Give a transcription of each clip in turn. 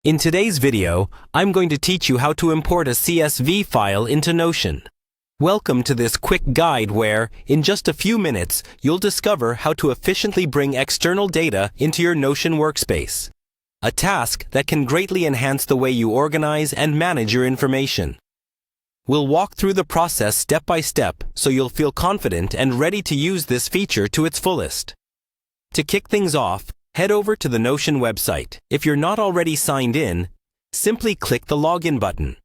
In today's video, I'm going to teach you how to import a CSV file into Notion. Welcome to this quick guide where, in just a few minutes, you'll discover how to efficiently bring external data into your Notion workspace. A task that can greatly enhance the way you organize and manage your information. We'll walk through the process step by step so you'll feel confident and ready to use this feature to its fullest. To kick things off, head over to the Notion website. If you're not already signed in, simply click the Login button.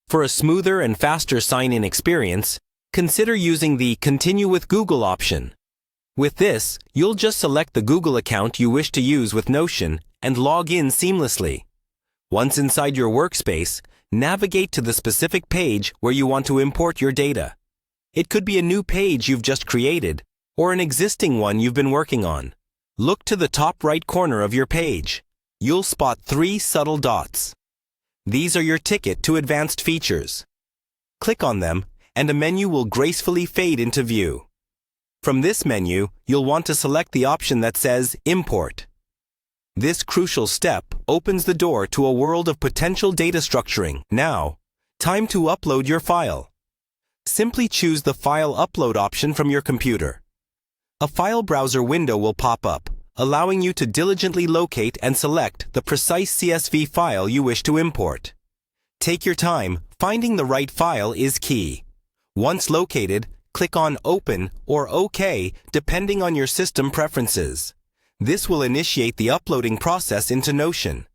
For a smoother and faster sign-in experience, consider using the Continue with Google option. With this, you'll just select the Google account you wish to use with Notion and log in seamlessly. Once inside your workspace, navigate to the specific page where you want to import your data. It could be a new page you've just created or an existing one you've been working on. Look to the top right corner of your page. You'll spot 3 subtle dots. These are your ticket to advanced features. Click on them, and a menu will gracefully fade into view. From this menu, you'll want to select the option that says Import. This crucial step opens the door to a world of potential data structuring. Now, time to upload your file. Simply choose the File Upload option from your computer. A file browser window will pop up, allowing you to diligently locate and select the precise CSV file you wish to import. Take your time, finding the right file is key. Once located, click on Open or OK depending on your system preferences. This will initiate the uploading process into Notion.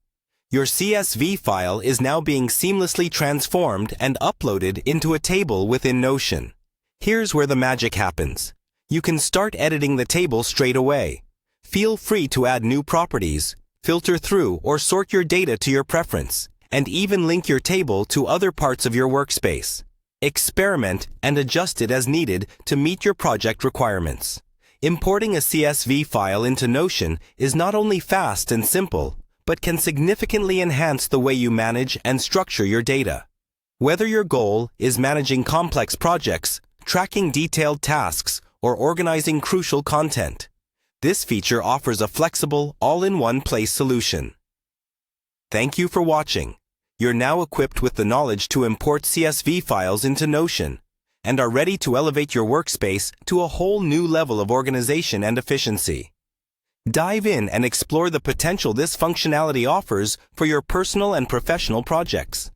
Your CSV file is now being seamlessly transformed and uploaded into a table within Notion. Here's where the magic happens. You can start editing the table straight away. Feel free to add new properties, filter through or sort your data to your preference, and even link your table to other parts of your workspace. Experiment and adjust it as needed to meet your project requirements. Importing a CSV file into Notion is not only fast and simple, but can significantly enhance the way you manage and structure your data. Whether your goal is managing complex projects, tracking detailed tasks, or organizing crucial content, this feature offers a flexible, all-in-one place solution. Thank you for watching. You're now equipped with the knowledge to import CSV files into Notion and are ready to elevate your workspace to a whole new level of organization and efficiency. Dive in and explore the potential this functionality offers for your personal and professional projects.